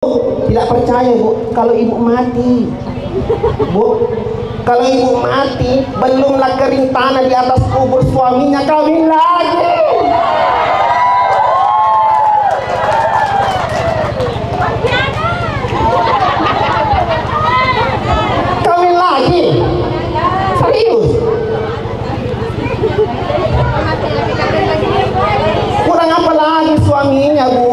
Tidak percaya Bu, kalau ibu mati, Bu, kalau ibu mati belumlah kering tanah di atas kubur suaminya kawin lagi. Kawin lagi, serius. Kurang apa lagi suaminya Bu?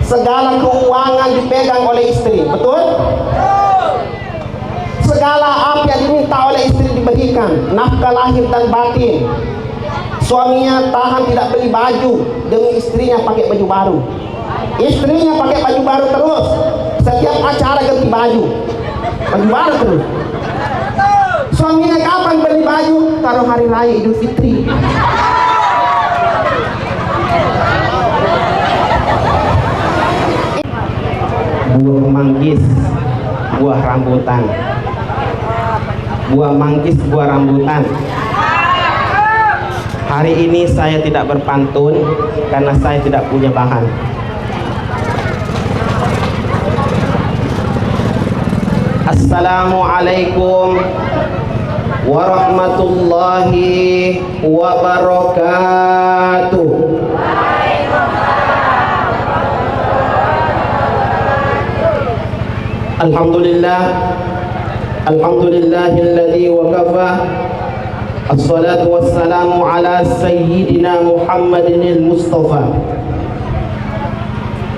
Segala keuangan dipegang oleh istri, betul? Segala apa yang diminta oleh istri diberikan, nafkah lahir dan batin. Suaminya tahan tidak beli baju demi istrinya pakai baju baru. Istrinya pakai baju baru terus, setiap acara ganti baju baru terus. Suaminya kapan beli baju? Kalau hari raya Idul Fitri. Buah manggis, buah rambutan. Buah manggis, buah rambutan. Hari ini saya tidak berpantun karena saya tidak punya bahan. Assalamualaikum warahmatullahi wabarakatuh. Alhamdulillahilladzi wa kafa. Assalatu wassalamu ala sayyidina Muhammadinil Mustafa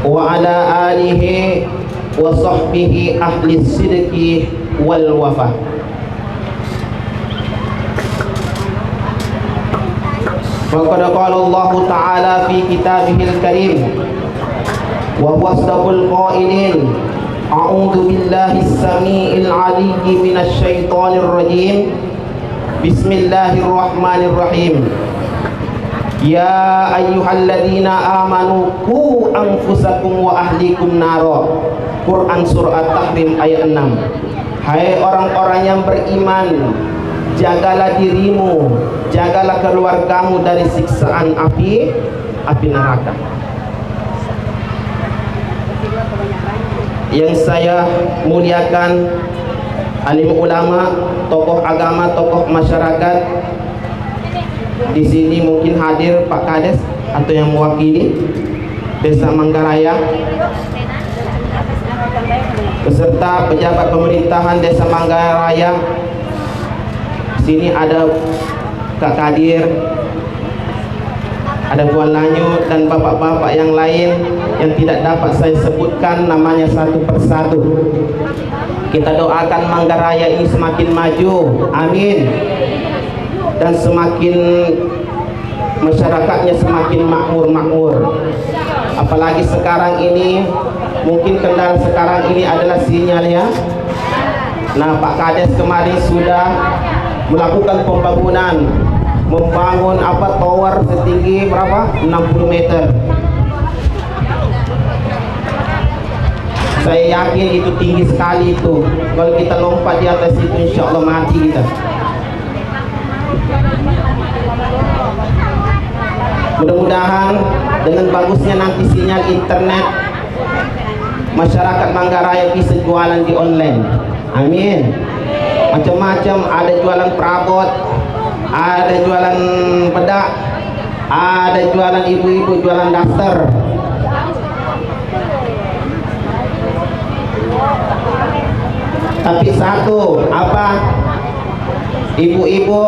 wa ala alihi wa sahbihi ahli sidqi wal wafa. Faqad qala Allah ta'ala fi kitabihil karim wa huwa asdaqul qailin. A'udzu billahis samii'il 'aliyyyi minasy syaithanir rajim. Bismillahirrahmanirrahim. Ya ayyuhalladzina amanu qu anfusakum wa ahlikum nara. Quran surah At-Tahrim ayat 6. Hai orang-orang yang beriman, jagalah dirimu, jagalah keluargamu dari siksaan api neraka. Yang saya muliakan, alim ulama, tokoh agama, tokoh masyarakat. Di sini mungkin hadir Pak Kades atau yang mewakili Desa Manggaraya, beserta pejabat pemerintahan Desa Manggaraya. Sini ada Kak Kadir, ada Puan Lanyut dan bapak-bapak yang lain yang tidak dapat saya sebutkan namanya satu persatu. Kita doakan Manggaraya ini semakin maju, amin, dan semakin masyarakatnya semakin makmur. Apalagi sekarang ini, mungkin kendala sekarang ini adalah sinyalnya. Nah, Pak Kades kemarin sudah melakukan pembangunan, membangun tower setinggi berapa? 60 meter. Saya yakin itu tinggi sekali itu. Kalau kita lompat di atas itu, insya Allah mati kita. Mudah-mudahan dengan bagusnya nanti sinyal internet, masyarakat Manggaraya bisa jualan di online. Amin. Macam-macam, ada jualan perabot, ada jualan bedak, ada jualan ibu-ibu jualan daster. Tapi satu, ibu-ibu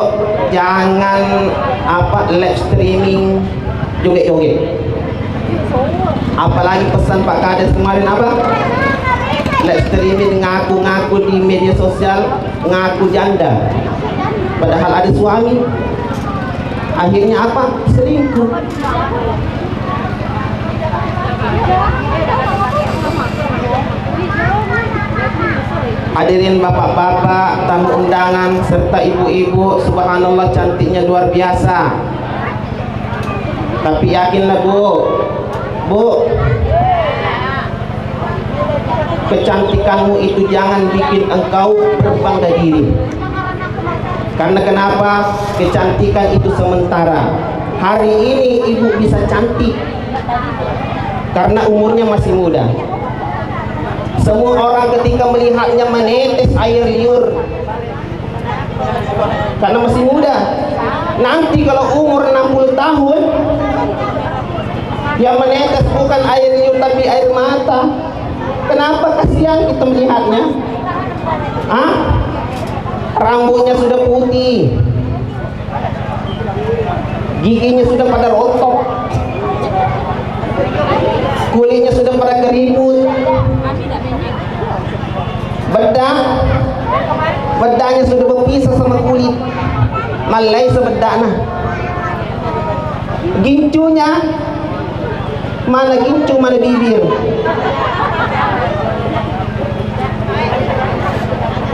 jangan live streaming joget-joget. Apalagi pesan Pak Kades kemarin live streaming ngaku-ngaku di media sosial, ngaku janda, padahal ada suami. Akhirnya selingkuh. Hadirin bapak-bapak, tamu undangan serta ibu-ibu, subhanallah cantiknya luar biasa. Tapi yakinlah Bu, kecantikanmu itu jangan bikin engkau berbangga diri. Karena kenapa? Kecantikan itu sementara. Hari ini ibu bisa cantik, karena umurnya masih muda. Semua orang ketika melihatnya menetes air liur karena masih muda. Nanti kalau umur 60 tahun, yang menetes bukan air liur tapi air mata. Kenapa? Kasihan kita melihatnya. Rambutnya sudah putih, giginya sudah pada rontok, kulitnya sudah pada keriput, bedanya sudah berpisah sama kulit, malai sebedana. Gincunya mana gincu mana bibir.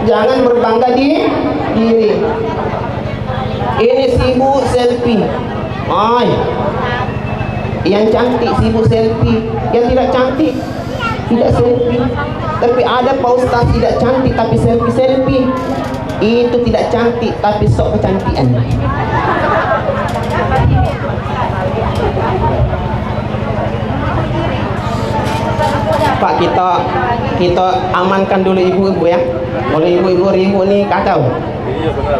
Jangan berbangga diri. Ini sibuk selfie. Yang cantik sibuk selfie, yang tidak cantik tidak selfie. Tapi ada Pak Ustaz tidak cantik tapi selfie. Itu tidak cantik tapi sok kecantikan. Pak, kita amankan dulu ibu-ibu ya. Kalau ibu-ibu ribut nih kacau. Iya benar.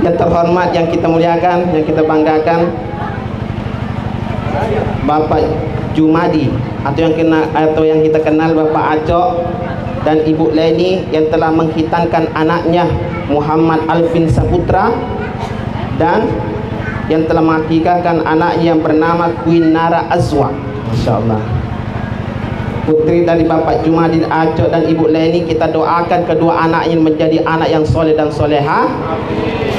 Yang terhormat, yang kita muliakan, yang kita banggakan, Bapak Jumadi atau yang kita kenal Bapak Acok dan Ibu Leni yang telah menghitankan anaknya Muhammad Alvin Saputra dan yang telah mengakikahkan anaknya yang bernama Queen Nara Azwa. Masya Allah. Putri dari Bapak Jumadi Acok dan Ibu Leni, kita doakan kedua anaknya menjadi anak yang soleh dan soleha,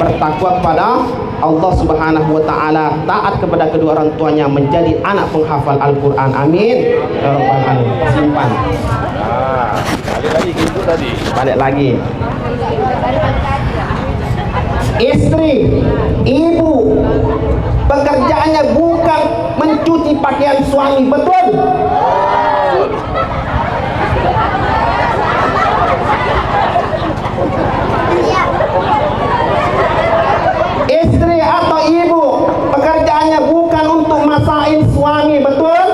bertakwa kepada Allah Subhanahu wa Ta'ala, taat kepada kedua orang tuanya, menjadi anak penghafal Al-Quran. Amin ya rabbal alamin. Simpan. Balik lagi gitu tadi. Balik lagi. Istri, ibu, pekerjaannya bukan mencuci pakaian suami, betul? Istri atau ibu pekerjaannya bukan untuk masakin suami, betul?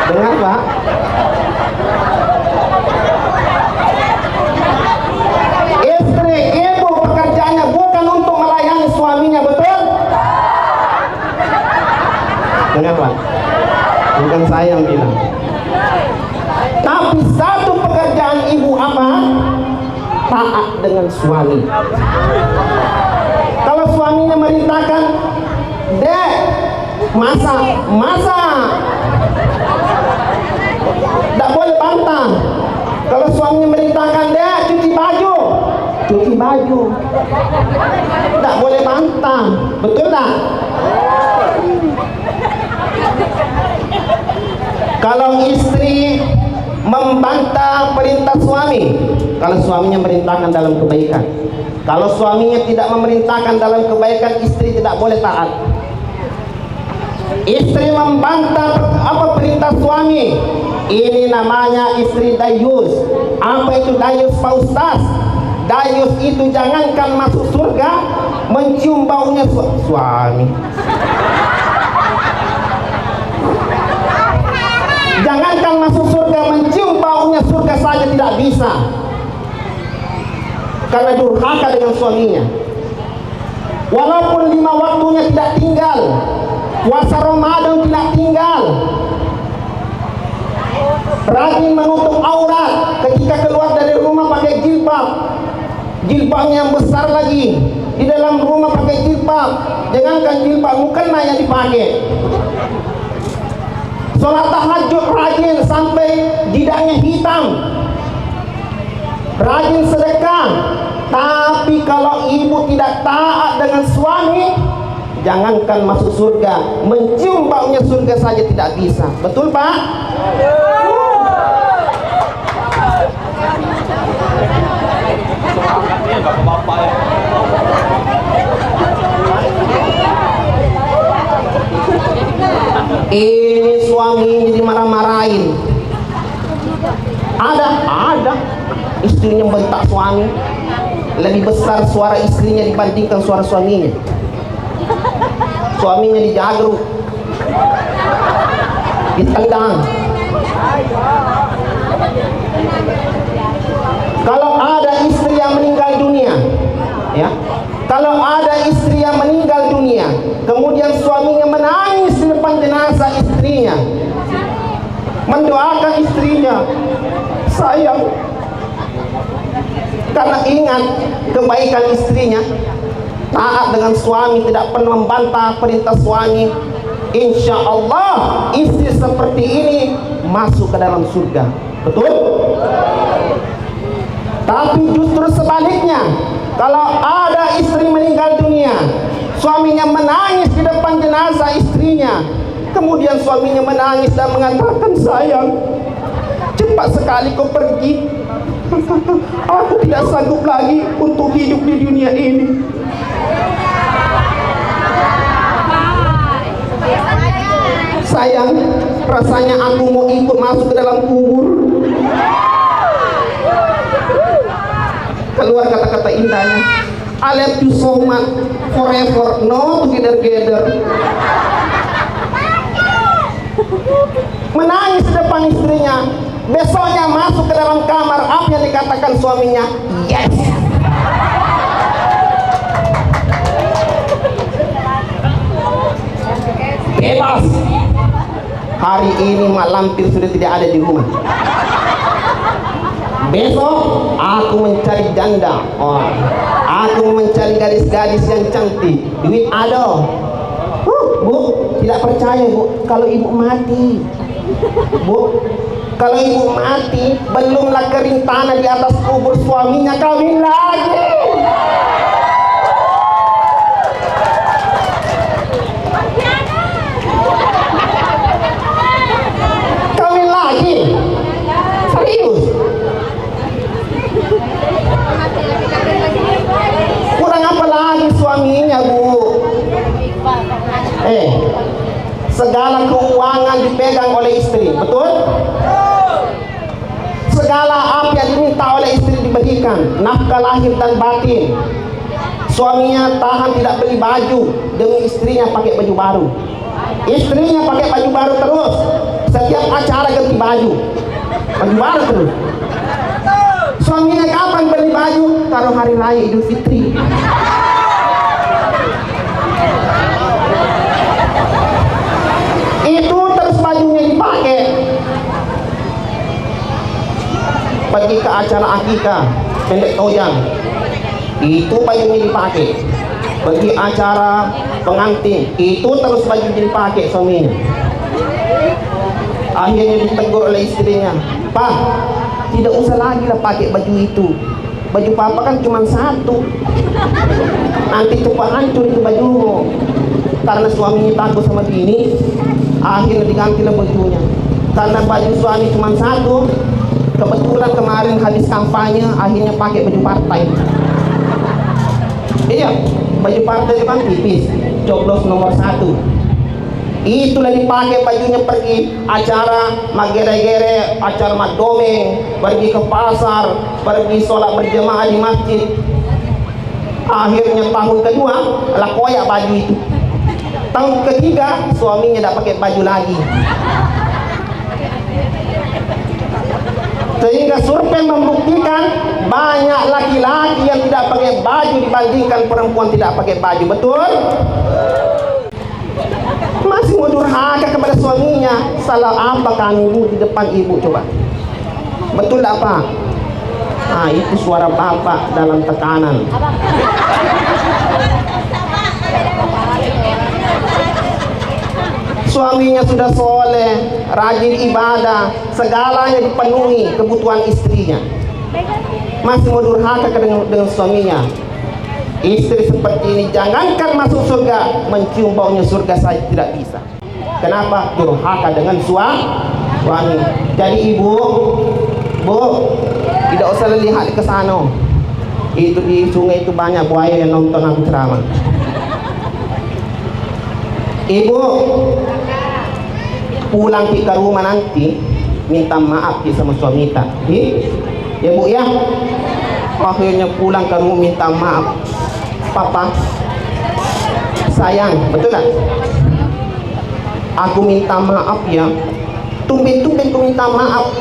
Dengar Pak. Istri, ibu pekerjaannya bukan untuk melayani suaminya, betul? Dengar Pak. Bukan saya yang bilang. Tapi satu pekerjaan ibu apa? Taat dengan suami. Kalau suaminya merintahkan, "Dek, masak." Tak boleh bantah. Kalau suaminya merintahkan, "Dek, cuci baju." Tak boleh bantah. Betul tak? Kalau istri membantah perintah suami, kalau suaminya merintahkan dalam kebaikan, kalau suaminya tidak memerintahkan dalam kebaikan, istri tidak boleh taat. Istri membantah perintah suami, ini namanya istri dayus. Apa itu dayus Pak Ustaz? Dayus itu jangankan masuk surga, mencium baunya suami. Jangankan masuk surga, mencium baunya surga saja tidak bisa, karena durhaka dengan suaminya. Walaupun 5 waktunya tidak tinggal, puasa Ramadan tidak tinggal, rajin menutup aurat, ketika keluar dari rumah pakai jilbabnya yang besar lagi, di dalam rumah pakai jilbab, jangankan jilbab, mukena yang dipakai. Sholat tahajud rajin sampai didaknya hitam, rajin sedekah. Tapi kalau ibu tidak taat dengan suami, jangankan masuk surga, mencium baunya surga saja tidak bisa. Betul Pak? Ini suami dimarah-marahin. Ada istrinya bentak suami, lebih besar suara istrinya dibandingkan suara suaminya. Suaminya dijagruk, ditendang. Kalau ada istri yang meninggal dunia, ya, kalau ada istri yang meninggal dunia, kemudian suaminya menangis di depan jenazah istrinya, mendoakan istrinya, sayang, karena ingat kebaikan istrinya, taat dengan suami, tidak pernah membantah perintah suami, insya Allah istri seperti ini masuk ke dalam surga. Betul? Tapi justru sebaliknya, kalau ada istri meninggal dunia, suaminya menangis di depan jenazah istrinya, kemudian suaminya menangis dan mengatakan, sayang, cepat sekali kau pergi, aku tidak sanggup lagi untuk hidup di dunia ini. Sayang, rasanya aku mau ikut masuk ke dalam kubur. Keluar kata-kata indahnya, I love you so much forever, no together. Menangis di depan istrinya. Besoknya masuk ke dalam kamar, apa yang dikatakan suaminya? Yes. Bebas. Hari ini mak lampir sudah tidak ada di rumah. Besok aku mencari janda. Oh, aku mencari gadis-gadis yang cantik. Duit ada. Bu, tidak percaya bu, kalau ibu mati, bu, kalau ibu mati, belumlah kering tanah di atas kubur suaminya, kawin lagi. Kawin lagi. Serius. Kurang apa lagi suaminya bu? Segala keuangan dipegang oleh istri, betul? Segala apa yang diminta oleh istri diberikan, nafkah lahir dan batin. Suaminya tahan tidak beli baju demi istrinya pakai baju baru. Istrinya pakai baju baru terus, setiap acara ganti baju baru terus. Suaminya kapan beli baju? Kalau hari raya Idul Fitri. Itu terus bajunya dipakai. Pergi ke acara akikah, pendek toyang, itu bajunya dipakai. Pergi acara pengantin, itu terus bajunya dipakai suaminya. Akhirnya ditegur oleh istrinya, Pak, tidak usah lagi lah pakai baju itu. Baju papa kan cuma satu, nanti cepat hancur itu bajumu. Karena suaminya takut sama bini, akhirnya digantilah bajunya. Karena baju suami cuma satu, kebetulan kemarin habis kampanye, akhirnya pakai baju partai. Iya, baju partai itu kan tipis, coblos nomor 1. Itulah dipakai bajunya pergi acara magere-gere, acara madomeng, pergi ke pasar, pergi sholat berjemaah di masjid. Akhirnya tahun kedua lah koyak baju itu. Tahun ketiga suaminya tidak pakai baju lagi. Sehingga survei membuktikan banyak laki-laki yang tidak pakai baju dibandingkan perempuan tidak pakai baju. Betul? Masih mau durhaka kepada suaminya. Salah apa kami bu di depan ibu, coba? Betul tak Pak? Nah, itu suara bapak dalam tekanan. Suaminya sudah soleh, rajin ibadah, segalanya dipenuhi kebutuhan istrinya. Masih mau durhaka dengan suaminya. Istri seperti ini jangankan masuk surga, mencium baunya surga saya tidak bisa. Kenapa? Durhaka dengan suami. Jadi ibu, bu, tidak usah lihat ke sana. Itu di sungai itu banyak buaya yang nonton aku ceramah. Ibu, pulang ke rumah nanti minta maaf sama suami tadi. Ya bu ya. Akhirnya pulang ke rumah minta maaf. Papa, sayang, betul gak? Aku minta maaf ya, Tumben-tumben kau minta maaf.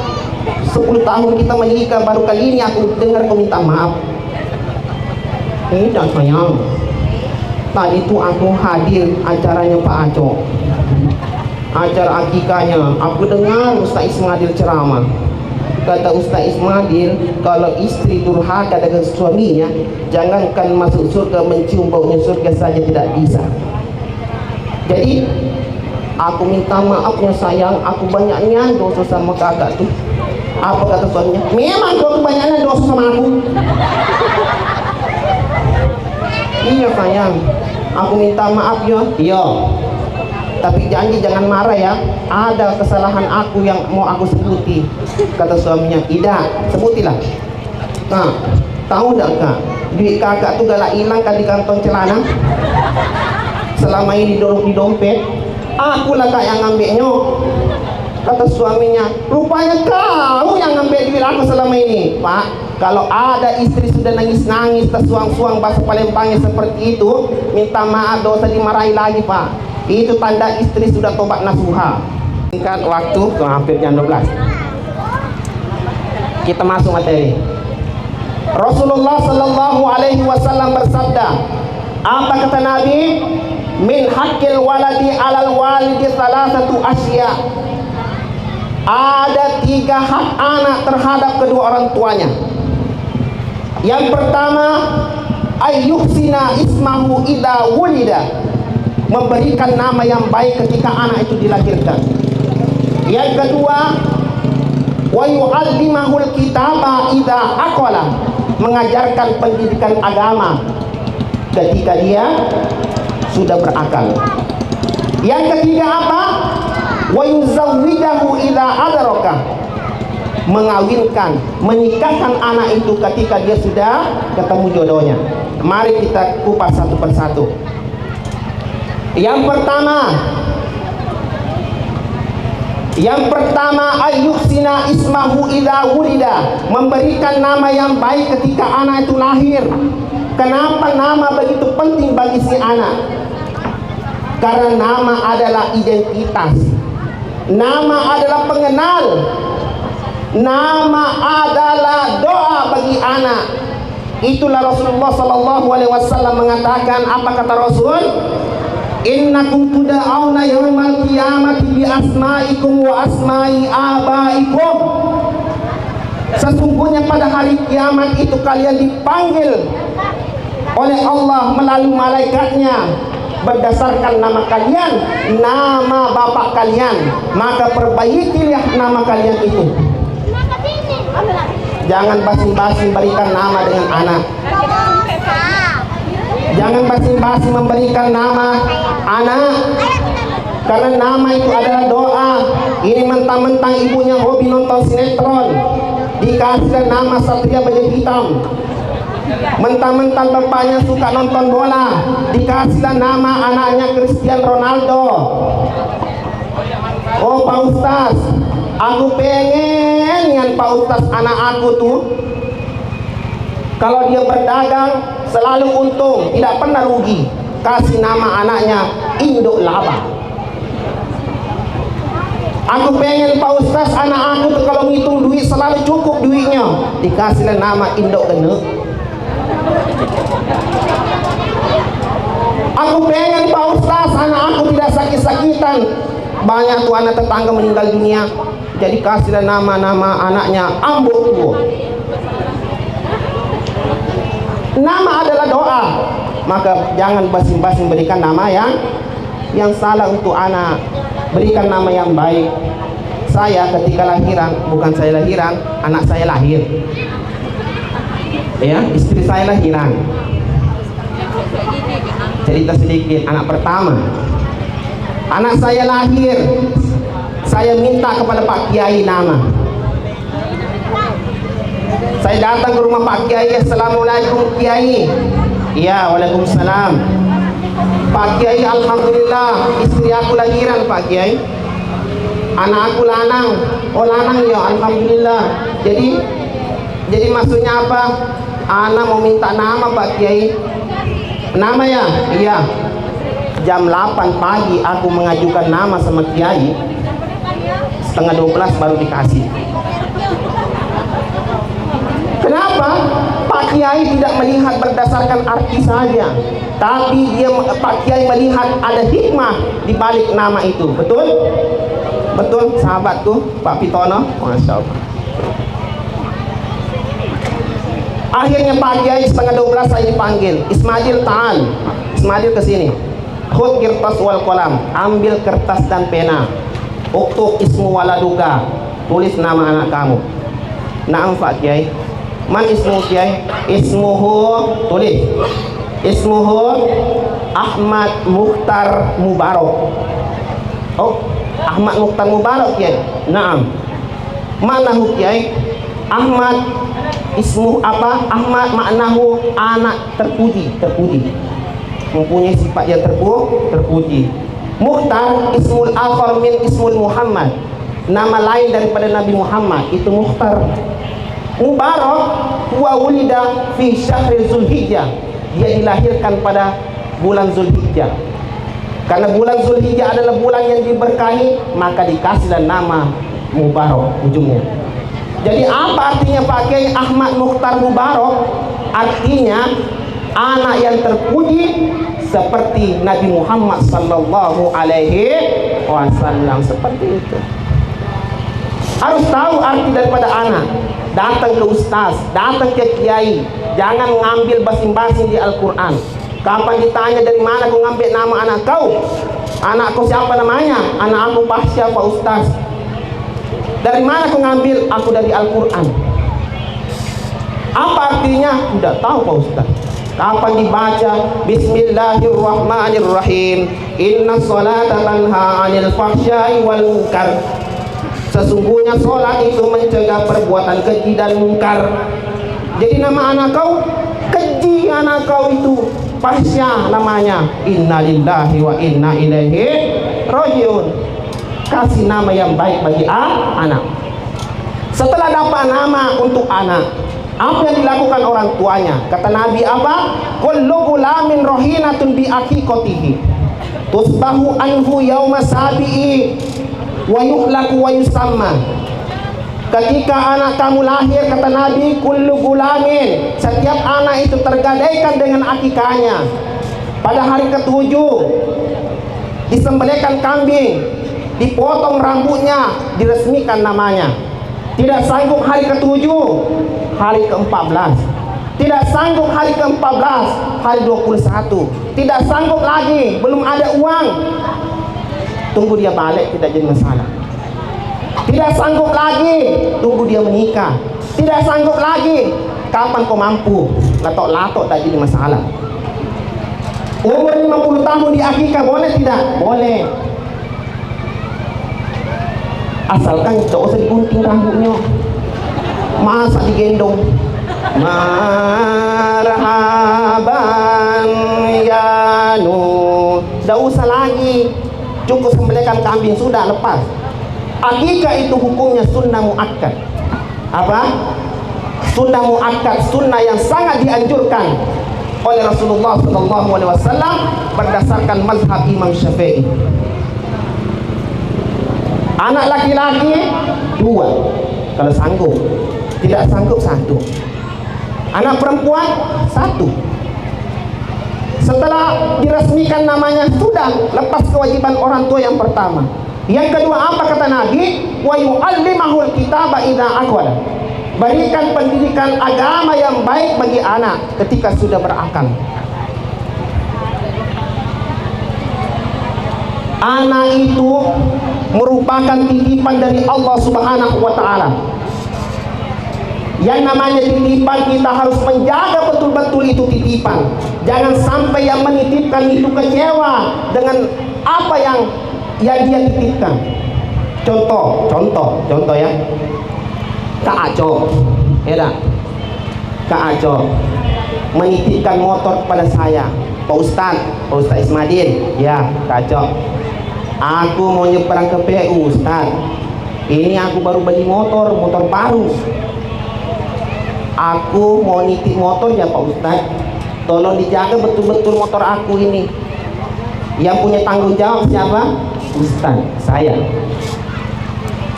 10 tahun kita menikah, baru kali ini aku dengar kau minta maaf. Tidak sayang. Tadi itu aku hadir acaranya Pak Aco, acara akikahnya. Aku dengar Ustaz Ismail ceramah. Kata Ustaz Ismail, kalau istri durhaka dengan suaminya, jangankan masuk surga, mencium baunya surga saja tidak bisa. Jadi aku minta maafnya sayang, aku banyaknya dosa sama kakak tuh. Apa kata suaminya? Memang kau banyaknya dosa sama aku. Iya sayang, aku minta maaf ya. Iya. Tapi janji jangan marah ya. Ada kesalahan aku yang mau aku sebuti. Kata suaminya, tidak, sebutilah. Nah, tahu enggak kak? Duit kakak tuh galak hilang kan di kantong celana. Selama ini didorong di dompet. Akulah kak yang ngambilnya. Kata suaminya, rupanya kau yang ngambil duit aku selama ini. Pak, kalau ada istri sudah nangis-nangis, tersuang-suang bahasa Palembangnya seperti itu, minta maaf, dosa dimarahi lagi Pak. Itu tanda istri sudah tobat nasuha. Singkat waktu, hampir jam 12. Kita masuk materi. Rasulullah Sallallahu Alaihi Wasallam bersabda, apa kata Nabi? Min haqqil waladi alal walidi salasatu asya. Ada 3 hak anak terhadap kedua orang tuanya. Yang pertama, ayyuhsina ismahu idza wulida, memberikan nama yang baik ketika anak itu dilahirkan. Yang kedua, wa yu'allimahul kitaba idza aqala, mengajarkan pendidikan agama ketika dia sudah berakal. Yang ketiga apa? Wa yuzawwijahu idza adraka, mengawinkan, menikahkan anak itu ketika dia sudah ketemu jodohnya. Mari kita kupas satu persatu. Yang pertama ayyuhsina ismahu idza wulida, memberikan nama yang baik ketika anak itu lahir. Kenapa nama begitu penting bagi si anak? Karena nama adalah identitas. Nama adalah pengenal. Nama adalah doa bagi anak. Itulah Rasulullah Sallallahu Alaihi Wasallam mengatakan, apa kata Rasul? Innakum tuda'auna yawmal qiyamati bi asma'ikum wa asma'i abaikum. Sesungguhnya pada hari kiamat itu kalian dipanggil oleh Allah melalui malaikatnya berdasarkan nama kalian, nama bapak kalian. Maka perbaikilah nama kalian itu. Jangan basi-basi berikan nama dengan anak. Jangan basi-basi memberikan nama anak, karena nama itu adalah doa. Ini mentang-mentang ibunya hobi nonton sinetron, dikasih nama Satria Baju Hitam. Mentang-mentang bapaknya suka nonton bola, dikasihlah nama anaknya Cristiano Ronaldo. Oh Pak Ustaz, aku pengen yang Pak Ustaz anak aku tuh kalau dia berdagang selalu untung, tidak pernah rugi. Kasih nama anaknya Induk Laba. Aku pengen Pak Ustaz anak aku tuh kalau ngitung duit selalu cukup duitnya, dikasihlah nama Induk Genuk. Aku pengen Pak Ustaz anak aku tidak sakit-sakitan, banyak tuh anak tetangga meninggal dunia, jadi kasihlah nama-nama anaknya Ambok Tuo. Nama adalah doa, maka jangan basi-basi berikan nama yang salah untuk anak. Berikan nama yang baik. Saya ketika lahiran, bukan saya lahiran, anak saya lahir. Ya, istri saya lahiran. Cerita sedikit, anak pertama. Anak saya lahir, saya minta kepada Pak Kiai nama. Saya datang ke rumah Pak Kiai, Assalamualaikum Kiai. Iya, waalaikumsalam. Pak Kiai, alhamdulillah istri aku lahiran Pak Kiai. Anak aku lanang. Oh lanang ya, alhamdulillah. Jadi maksudnya apa? Anak mau minta nama Pak Kiai. Nama ya? Iya. Jam 8 pagi aku mengajukan nama sama Kiai. setengah 12 baru dikasih. Kenapa? Pak Kiai tidak melihat berdasarkan arti saja, tapi Pak Kiai melihat ada hikmah di balik nama itu. Betul? Betul, sahabatku Pak Pitono. Masya Allah. Akhirnya Pak Kiai setengah 12 saya dipanggil. Ismail ta'al. Ismail ke sini. Khud kirtas wal kolam. Ambil kertas dan pena. Uktub ismu waladuka. Tulis nama anak kamu. Naam Pak Kiai. Man ismu Kiai? Ismuhu, tulis. Ismuhu Ahmad Mukhtar Mubarak. Oh, Ahmad Mukhtar Mubarak Kiai. Naam. Manahu Kiai? Ahmad ismu apa? Ahmad maknahu anak terpuji, mempunyai sifat yang terpuji. Mukhtar ismul akhar min ismul Muhammad, nama lain daripada Nabi Muhammad, itu Mukhtar. Mubarak huwa wulida fi syahril Zulhijjah, dia dilahirkan pada bulan Zulhijjah. Karena bulan Zulhijjah adalah bulan yang diberkahi, maka dikasihlah nama Mubarak ujungnya. Jadi apa artinya pakai Ahmad Mukhtar Mubarak? Artinya anak yang terpuji seperti Nabi Muhammad sallallahu alaihi wasallam, seperti itu. Harus tahu arti daripada anak. Datang ke ustaz, datang ke kiai, jangan ngambil basing-basing di Al-Quran. Kapan ditanya dari mana kau ngambil nama anak kau? Anak kau siapa namanya? Anak aku Pasya Pak Ustaz. Dari mana kau ngambil? Aku dari Al-Quran. Apa artinya? Tidak tahu Pak Ustaz. Kapan dibaca? Bismillahirrahmanirrahim. Inna sholata tanha 'anil fahsya'i wal munkar. Sesungguhnya sholat itu mencegah perbuatan keji dan mungkar. Jadi nama anak kau keji, anak kau itu Pasya namanya. Innalillahi wa inna ilaihi rajiun. Kasih nama yang baik bagi anak. Setelah dapat nama untuk anak, apa yang dilakukan orang tuanya? Kata Nabi apa? Kullu gulamin rohinatun bi aqiqatihi tusbahu anhu yauma sabi'i wa yuhlaku wa yusamma. Ketika anak kamu lahir, kata Nabi, kullu gulamin, setiap anak itu tergadaikan dengan akikahnya. Pada hari ke-7 disembelihkan kambing, dipotong rambutnya, diresmikan namanya. Tidak sanggup hari ke-7, hari ke-14. Tidak sanggup hari ke-14, hari 21. Tidak sanggup lagi, belum ada uang. Tunggu dia balik, tidak jadi masalah. Tidak sanggup lagi, tunggu dia menikah. Tidak sanggup lagi, kapan kau mampu? Latok-latok tak jadi masalah. Umur 50 tahun di akikah boleh tidak? Boleh. Asalkan tak usah digunting rambutnya, masa digendong. Marhaban ya Nur. Tak usah lagi, cukup sembelihkan kambing sudah, lepas. Akikah itu hukumnya sunnah muakkad. Apa? Sunnah muakkad, sunnah yang sangat dianjurkan oleh Rasulullah SAW berdasarkan mazhab Imam Syafi'i. Anak laki-laki 2 kalau sanggup, tidak sanggup 1. Anak perempuan 1. Setelah diresmikan namanya, sudah lepas kewajiban orang tua yang pertama. Yang kedua apa kata Nabi? Wa yu'allimahul kitaba idza aqwala. Berikan pendidikan agama yang baik bagi anak ketika sudah berakal. Anak itu merupakan titipan dari Allah Subhanahu wa ta'ala. Yang namanya titipan, kita harus menjaga betul-betul itu titipan. Jangan sampai yang menitipkan itu kecewa dengan apa yang dia titipkan. Contoh ya. Kak Aco, ya Kak Aco menitipkan motor kepada saya. Pak Ustaz Ismadin, ya Kak Aco, aku mau nyebrang ke PU Ustaz. Ini aku baru beli motor baru. Aku mau nitip motor ya Pak Ustaz. Tolong dijaga betul-betul motor aku ini. Yang punya tanggung jawab siapa? Ustaz, saya.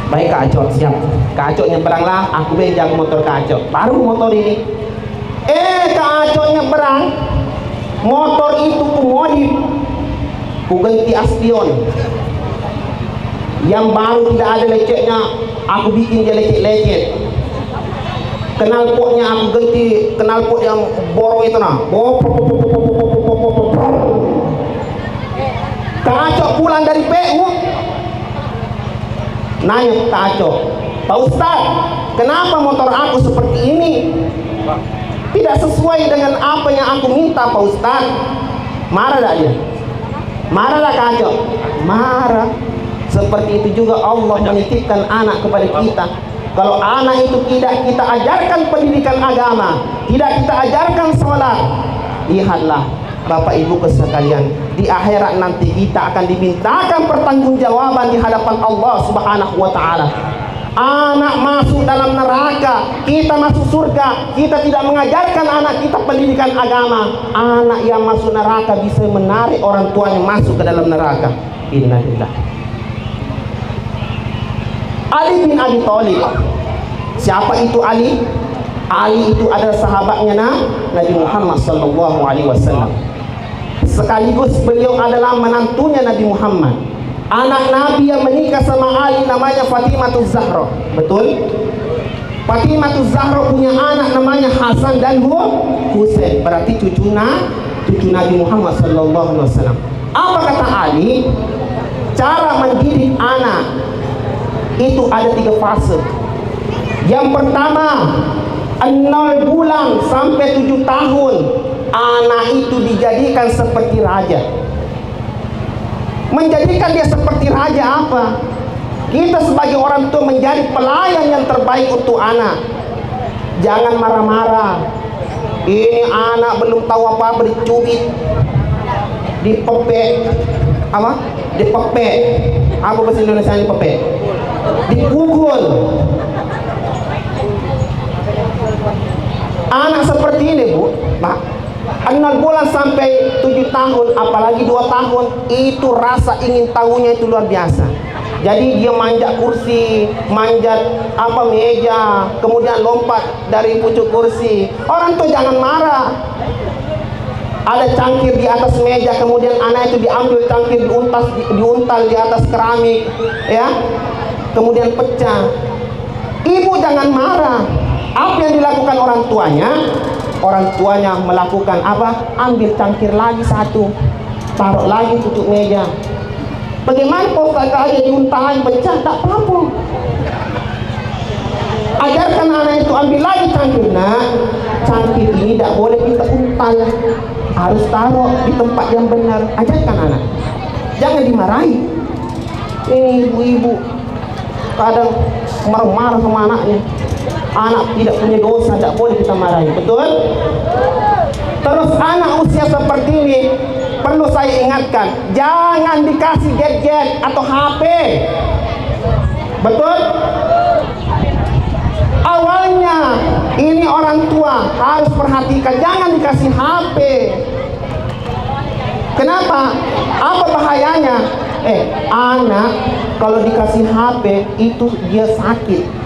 Baik Kak Acok, siap. Kak Acok nyebranglah, aku bejak motor Kak Acok. Baru motor ini. Kak Acok nyebrang. Motor itu ku modif, ku ganti aspion. Yang baru tidak ada lecetnya, aku bikin dia lecet-lecet. Knalpotnya aku ganti knalpot yang borong itu nah. Kak Acok pulang dari PU, nanya Kak Acok, Pak Ustaz, kenapa motor aku seperti ini? Tidak sesuai dengan apa yang aku minta Pak Ustaz. Marah tak dia? Marah tak Kak Acok? Marah. Seperti itu juga Allah menitipkan anak kepada kita. Kalau anak itu tidak kita ajarkan pendidikan agama, tidak kita ajarkan sholat, lihatlah Bapak Ibu sekalian, di akhirat nanti kita akan dimintakan pertanggungjawaban di hadapan Allah Subhanahu wa taala. Anak masuk dalam neraka, kita masuk surga, kita tidak mengajarkan anak kita pendidikan agama. Anak yang masuk neraka bisa menarik orang tuanya masuk ke dalam neraka. Innalillah. Ali bin Abi Thalib. Siapa itu Ali? Ali itu adalah sahabatnya Nabi Muhammad sallallahu alaihi wasallam. Sekaligus beliau adalah menantunya Nabi Muhammad. Anak Nabi yang menikah sama Ali namanya Fatimah Zahra. Betul? Fatimah Zahra punya anak namanya Hasan dan Husain. Berarti cucu Nabi Muhammad sallallahu alaihi wasallam. Apa kata Ali? Cara mendidik anak itu ada 3 fase. Yang pertama, 0 bulan sampai 7 tahun anak itu dijadikan seperti raja. Menjadikan dia seperti raja apa? Kita sebagai orang tua menjadi pelayan yang terbaik untuk anak. Jangan marah-marah. Ini anak belum tahu apa-apa, dicubit, dipepek. Apa? Dipepek. Apa bahasa Indonesia dipepek? Dipukul. Anak seperti ini Bu, Pak, 0 bulan sampai 7 tahun, apalagi 2 tahun, itu rasa ingin tahunya itu luar biasa. Jadi dia manjat kursi, manjat meja, kemudian lompat dari pucuk kursi. Orang tuh jangan marah. Ada cangkir di atas meja, kemudian anak itu diambil cangkir, diuntal di atas keramik, ya. Kemudian pecah. Ibu jangan marah. Apa yang dilakukan orang tuanya? Orang tuanya melakukan apa? Ambil cangkir lagi satu, taruh lagi tutup meja. Bagaimana kok kakaknya diuntahan pecah? Tak apa-apa. Ajarkan anak itu ambil lagi cangkir. Nah, cangkir ini tidak boleh kita untal, harus taruh di tempat yang benar. Ajarkan anak. Jangan dimarahi. Ini ibu-ibu kadang marah-marah sama anaknya. Anak tidak punya dosa, tidak boleh kita marahi. Betul? Terus anak usia seperti ini perlu saya ingatkan, jangan dikasih gadget atau HP. Betul? Awalnya ini orang tua harus perhatikan, jangan dikasih HP. Kenapa? Apa bahayanya? Anak kalau dikasih HP itu dia sakit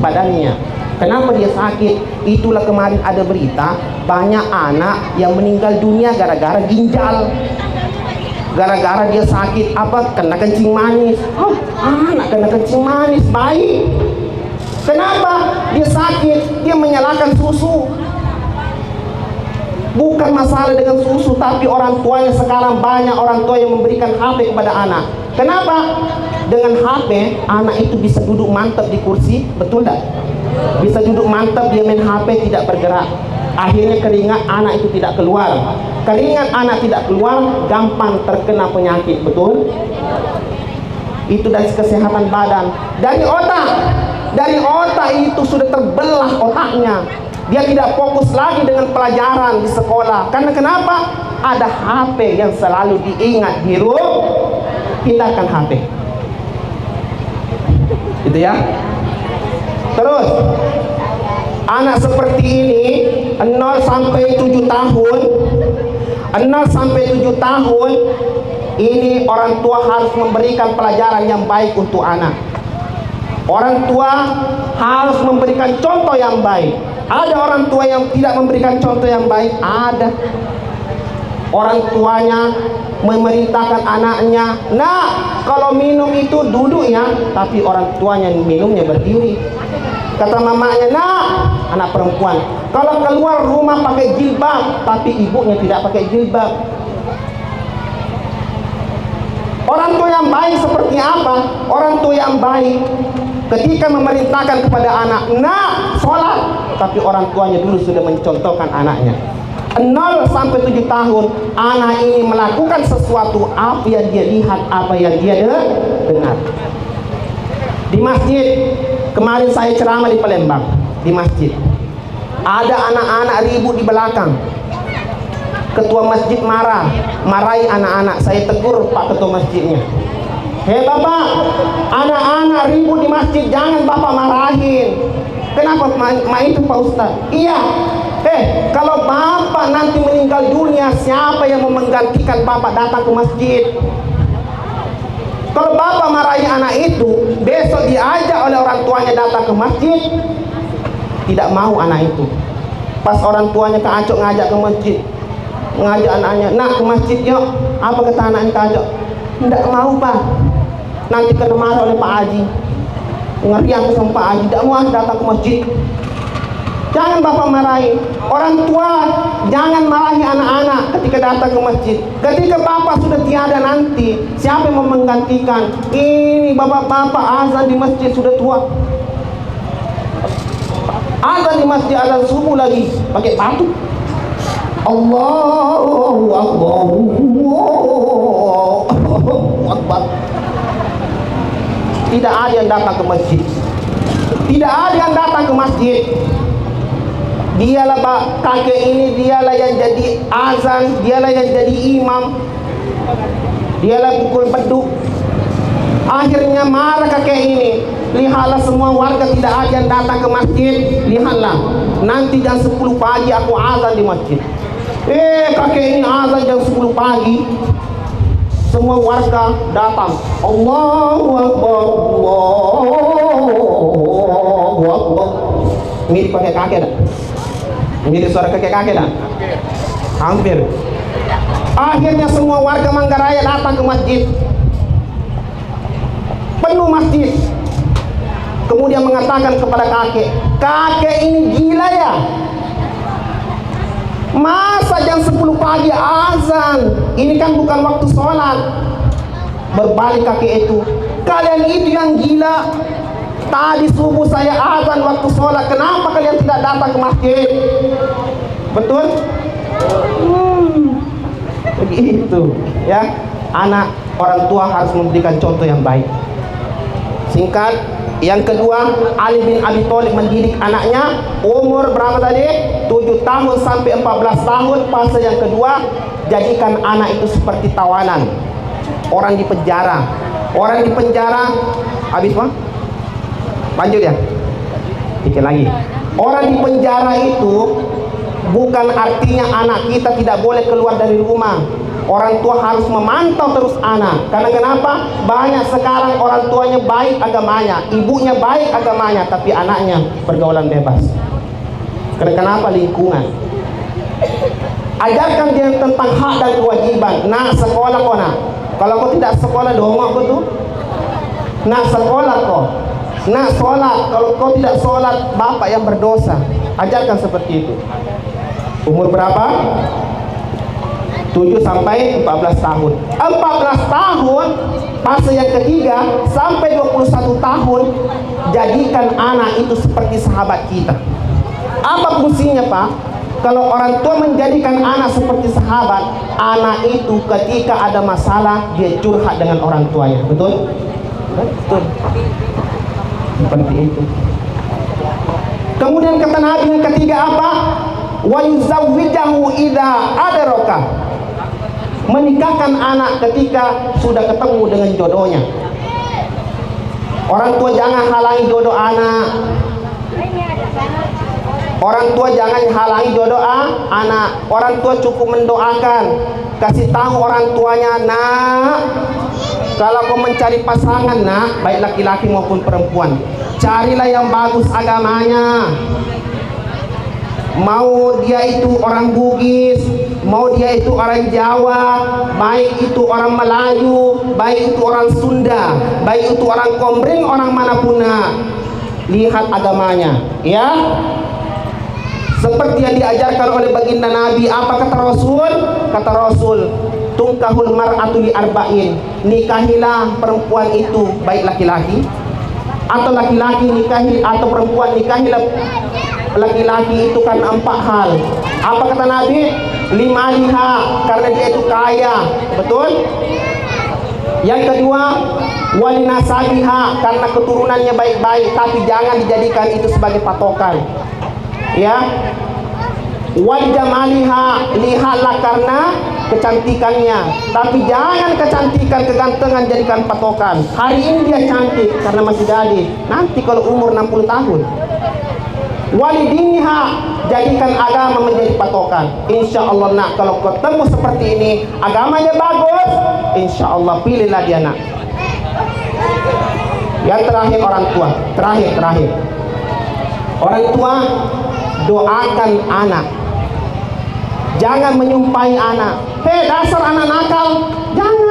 badannya. Kenapa dia sakit? Itulah kemarin ada berita banyak anak yang meninggal dunia gara-gara ginjal, gara-gara dia sakit kena kencing manis. Anak kena kencing manis bayi. Kenapa dia sakit? Dia menyalahkan susu. Bukan masalah dengan susu, tapi orang tuanya sekarang banyak orang tua yang memberikan HP kepada anak. Kenapa? Dengan HP anak itu bisa duduk mantap di kursi, betul tak? Bisa duduk mantap, dia main HP tidak bergerak. Akhirnya keringat anak itu tidak keluar. Keringat anak tidak keluar, gampang terkena penyakit, betul? Itu dari kesehatan badan. Dari otak itu sudah terbelah otaknya. Dia tidak fokus lagi dengan pelajaran di sekolah. Karena kenapa? Ada HP yang selalu diingat di rumah. Pindahkan HP. Gitu ya. Terus anak seperti ini 0 sampai 7 tahun. 0 sampai 7 tahun ini orang tua harus memberikan pelajaran yang baik untuk anak. Orang tua harus memberikan contoh yang baik. Ada orang tua yang tidak memberikan contoh yang baik, ada. Orang tuanya memerintahkan anaknya, "Nak, kalau minum itu duduk ya," tapi orang tuanya minumnya berdiri. Kata mamanya, "Nak," anak perempuan, "kalau keluar rumah pakai jilbab," tapi ibunya tidak pakai jilbab. Orang tua yang baik seperti apa? Orang tua yang baik ketika memerintahkan kepada anak, "Nak, sholat," tapi orang tuanya dulu sudah mencontohkan anaknya. 0 sampai 7 tahun, anak ini melakukan sesuatu apa yang dia lihat, apa yang dia dengar. Di masjid, kemarin saya ceramah di Palembang, di masjid. Ada anak-anak ribut di belakang. Ketua masjid marahi anak-anak. Saya tegur Pak Ketua masjidnya. "Hei Bapak, anak-anak ribut di masjid, jangan Bapak marahin." "Kenapa itu Pak Ustaz?" "Iya, kalau Bapak nanti meninggal dunia, siapa yang mau menggantikan Bapak datang ke masjid? Kalau Bapak marahi anak itu, besok diajak oleh orang tuanya datang ke masjid, tidak mau anak itu. Pas orang tuanya ke Acok ngajak ke masjid, ngajak anaknya, "Nak, ke masjid yuk." Apa kata anaknya ke Acok? "Tidak mau Pak, nanti kena marah oleh Pak Haji." Ngeri aku sama Pak Haji, tidak mau datang ke masjid. Jangan Bapak marahi. Orang tua jangan marahi anak-anak ketika datang ke masjid. Ketika Bapak sudah tiada nanti, siapa yang mau menggantikan? Ini bapak-bapak azan di masjid sudah tua. Azan di masjid, azan subuh lagi pakai batu. Allahu Akbar, Allahu Akbar. Tidak ada yang datang ke masjid. Tidak ada yang datang ke masjid. Dialah kakek ini, dialah yang jadi azan, dialah yang jadi imam, dialah pukul beduk. Akhirnya marah kakek ini. "Lihatlah semua warga tidak ada yang datang ke masjid. Lihatlah, nanti jam 10 pagi aku azan di masjid." Kakek ini azan jam 10 pagi. Semua warga datang. Allahu Akbar, Allahu Akbar. Mirip pakai kakek dah. Mirip suara kakek-kakek dah. Hampir. Akhirnya semua warga Manggaraya datang ke masjid. Penuh masjid. Kemudian mengatakan kepada kakek, "Kakek ini gila ya? Masa jam 10 pagi azan? Ini kan bukan waktu sholat." Berbalik kakek itu, "Kalian itu yang gila. Tadi subuh saya azan waktu sholat. Kenapa kalian tidak datang ke masjid?" Betul? Begitu ya. Anak, orang tua harus memberikan contoh yang baik. Singkat, yang kedua, Ali bin Abi Thalib mendidik anaknya umur berapa tadi? 7 tahun sampai 14 tahun. Fase yang kedua, jadikan anak itu seperti tawanan, orang di penjara. Orang di penjara habis apa? Lanjut ya. Pikir lagi. Orang di penjara itu bukan artinya anak kita tidak boleh keluar dari rumah. Orang tua harus memantau terus anak. Karena kenapa? Banyak sekarang orang tuanya baik agamanya, ibunya baik agamanya, tapi anaknya pergaulan bebas. Karena kenapa? Lingkungan. Ajarkan dia tentang hak dan kewajiban. Nah, sekolah kau nak. Kalau kau tidak sekolah, dongok kau tuh. Nah, sekolah kau. Nah, sholat. Kalau kau tidak sholat, bapak yang berdosa. Ajarkan seperti itu. Umur berapa? 7 sampai 14 tahun. 14 tahun, fase yang ketiga, sampai 21 tahun, jadikan anak itu seperti sahabat kita. Apa fungsinya Pak? Kalau orang tua menjadikan anak seperti sahabat, anak itu ketika ada masalah, dia curhat dengan orang tuanya. Betul? Betul. Seperti itu. Kemudian kata Nabi yang ketiga apa? Wa yuzawwijahu idza adraka. Menikahkan anak ketika sudah ketemu dengan jodohnya. Orang tua jangan halangi jodoh anak. Orang tua jangan halangi jodoh anak. Orang tua cukup mendoakan, kasih tahu orang tuanya, "Nak, kalau kau mencari pasangan nak, baik laki-laki maupun perempuan, carilah yang bagus agamanya. Mau dia itu orang Bugis, mau dia itu orang Jawa, baik itu orang Melayu, baik itu orang Sunda, baik itu orang Komering, orang manapun, lihat agamanya, ya. Seperti yang diajarkan oleh baginda Nabi. Apa kata Rasul? Kata Rasul, tungkahul mar'atu li arba'in, nikahilah perempuan itu, baik laki-laki atau laki-laki nikahi, atau perempuan nikahilah laki-laki itu karena 4 hal. Apa kata Nabi? 5 liha, karena dia itu kaya, betul? Yang kedua, walinasabiha, karena keturunannya baik-baik, tapi jangan dijadikan itu sebagai patokan, ya. Waljamaliha, lihatlah karena kecantikannya, tapi jangan kecantikan, kegantengan jadikan patokan. Hari ini dia cantik karena masih gadis, nanti kalau umur 60 tahun. Walidiniha, jadikan agama menjadi patokan. Insya Allah nak, kalau ketemu seperti ini, agamanya bagus, insya Allah pilihlah dia nak. Yang terakhir, orang tua. Terakhir orang tua, doakan anak, jangan menyumpahi anak. Hei dasar anak nakal, jangan.